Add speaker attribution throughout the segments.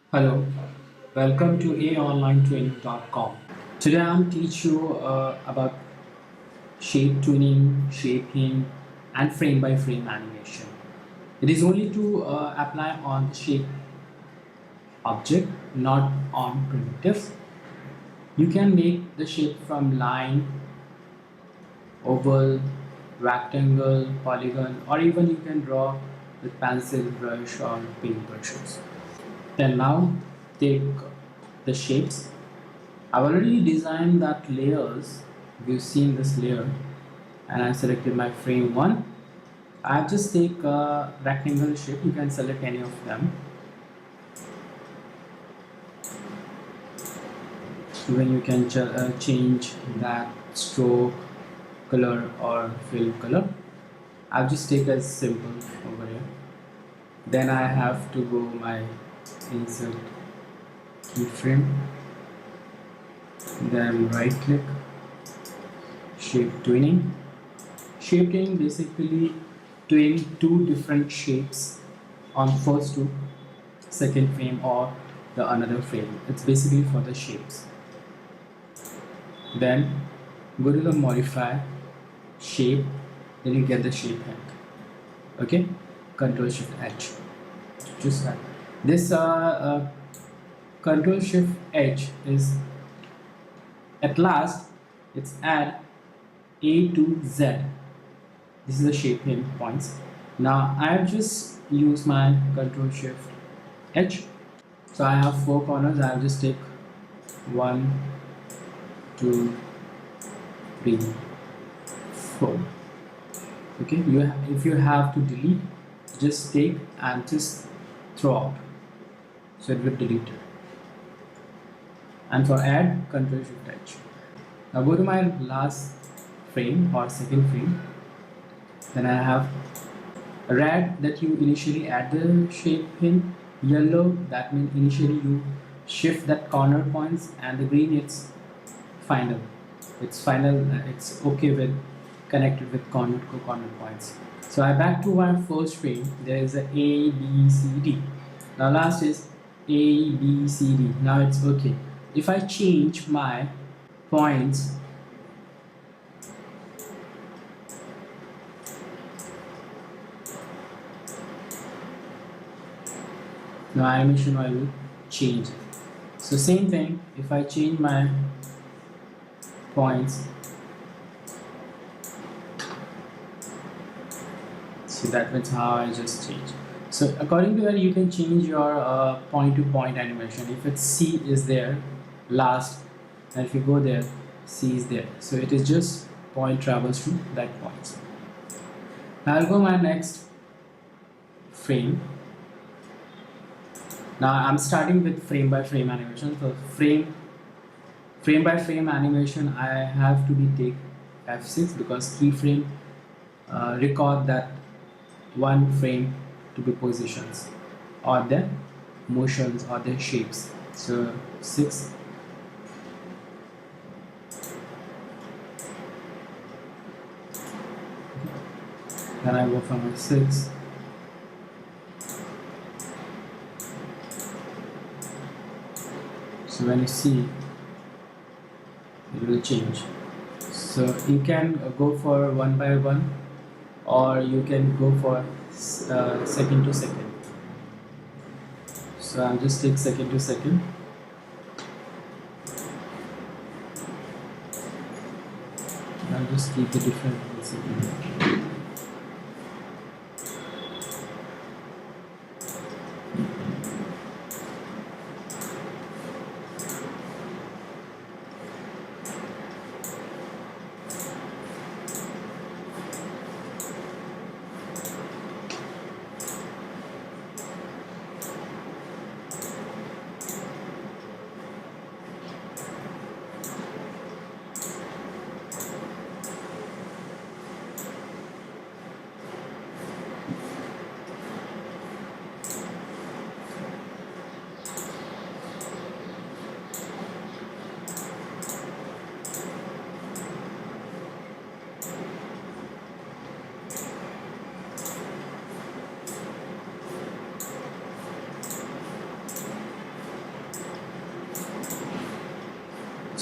Speaker 1: Hello, welcome to aonlinetraining.com. Today I'm teach you about shape tuning, shaping, and frame by frame animation. It is only to apply on the shape object, not on primitives. You can make the shape from line, oval, rectangle, polygon, or even you can draw with pencil, brush, or paint brushes. Then now take the shapes. I've already designed that layers. You've seen this layer and I selected my frame 1. I just take a rectangle shape. You can select any of them. Even you can change that stroke color or fill color. I'll just take a simple over here. Then I have to go my insert keyframe. Then right click, shape tuning. Shape tuning basically twin two different shapes on first two, second frame or the another frame. It's basically for the shapes. Then go to the modify shape, then you get the shape head. Okay, Control Shift H. Just that. This Control Shift H is at last it's add A to Z. This is the shape points. Now I have just used my Control Shift H. So I have four corners. I'll just take 1, 2, 3, 4. Okay, if you have to delete, just take and just throw out. So it will delete it. And for add, Control Shift H. Now go to my last frame or second frame. Then I have red that you initially add the shape in, yellow that means initially you shift that corner points, and the green it's final. It's final, it's okay with connected with corner to corner points. So I back to our first frame. There is a A, B, C, D. Now last is A, B, C, D. Now it's okay. If I change my points, now animation I will change. So same thing, if I change my points, see that means how I just change. So according to that you can change your point to point animation. If it's C is there last, and if you go there C is there, so it is just point travels to that point. Now I'll go my next frame. Now I'm starting with frame by frame animation. So frame by frame animation I have to be take F6 because keyframe record that one frame to be positions or the motions or the shapes. So 6. Then I go from a 6. So when you see, it will change. So you can go for one by one, or you can go for second to second. So I'll just take second to second. I'll just keep the different second.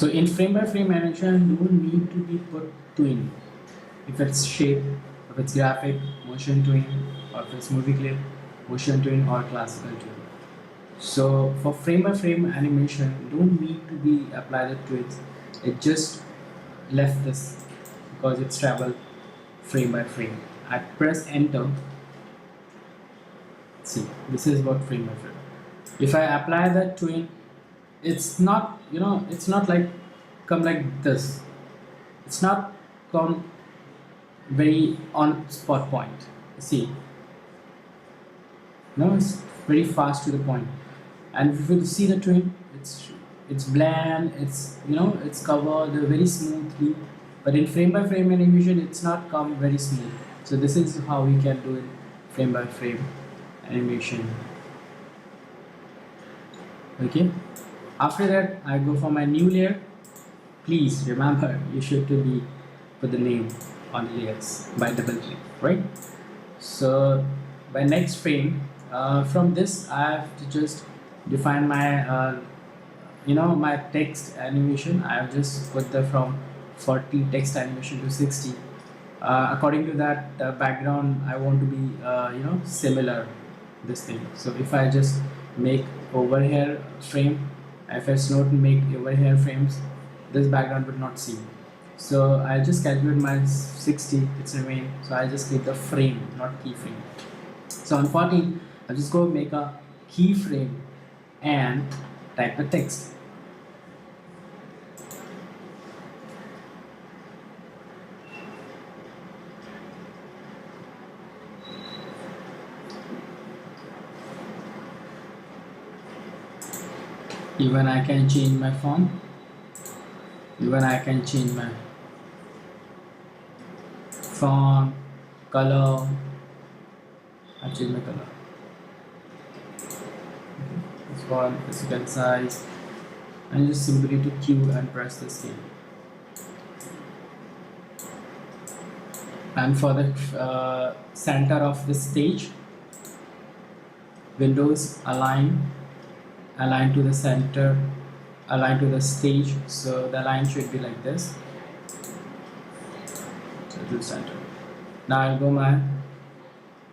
Speaker 1: So in frame by frame animation, don't need to be put twin. If it's shape, if it's graphic, motion twin, or if it's movie clip, motion twin or classical twin. So for frame by frame animation, don't need to be applied the twins. It just left this because it's travel frame by frame. I press enter. See, this is what frame by frame. If I apply that twin, it's not, it's not like come like this. It's not come very on spot point. See, no, it's very fast to the point. And if you see the twin, it's bland, it's covered very smoothly, but in frame by frame animation it's not come very smooth. So this is how we can do it, frame by frame animation. Okay, after that I go for my new layer. Please remember, you should to be put the name on the layers by double click, right? So by next frame, from this I have to just define my my text animation. I have just put the from 40 text animation to 60. According to that background, I want to be similar this thing. So if I just make over here frame, if I not make over here frames, this background would not see. So I just calculate my 60, it's remain. So I just click the frame, not keyframe. So on 14, I'll just go make a keyframe and type the text. Even I can change my font. Even I can change my font, color. I change my color. Okay. This one, physical size, and just simply to Q and press the scale. And for the center of the stage, Windows align to the center, align to the stage. So the line should be like this. So to the center. Now I'll go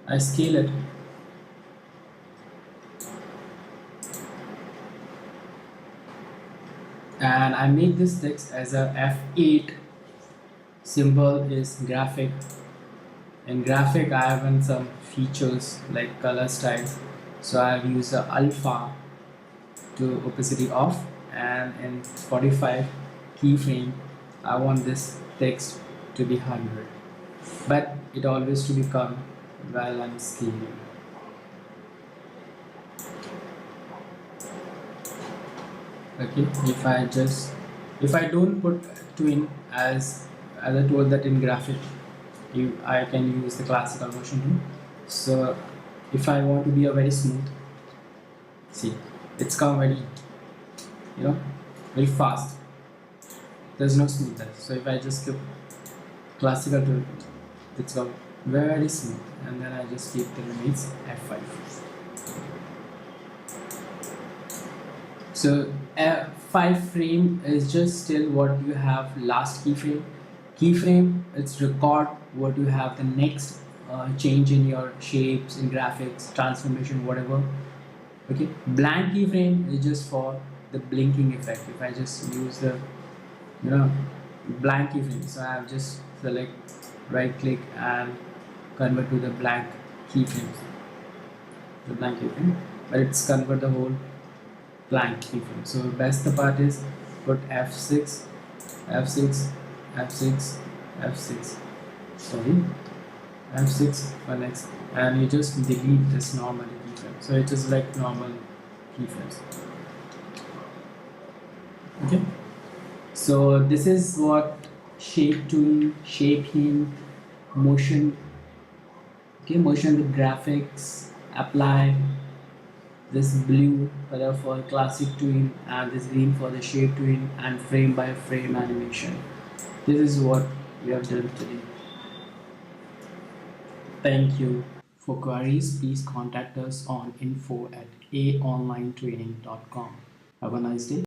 Speaker 1: I scale it. And I make this text as a F8. Symbol is graphic. In graphic I have some features like color styles. So I'll use the alpha to opacity off, and in 45 keyframe I want this text to be 100, but it always to become while I'm scaling. Okay, if I don't put twin as I told that in graphic I can use the classical motion tool. So if I want to be a very smooth, see, it's come very very fast, there's no smoothness. So if I just keep classical tool, it's come very smooth, and then I just keep the limits F5. So F5 frame is just still what you have last keyframe. Keyframe, it's record what you have the next change in your shapes, in graphics, transformation, whatever. Okay, blank keyframe is just for the blinking effect. If I just use the blank keyframe, so I have just select right click and convert to the blank keyframes, the blank keyframe, but it's convert the whole blank keyframe. So best the part is put F6, F6, F6, F6, sorry, F6 for next, and you just delete this normal keyframe. So it is like normal keyframes. Okay, so this is what shape tool, shape him, motion. Okay, motion with graphics, apply this blue color for classic twin and this green for the shape twin, and frame by frame animation. This is what we have done today. Thank you. For queries, please contact us on info@aonlinetraining.com. Have a nice day.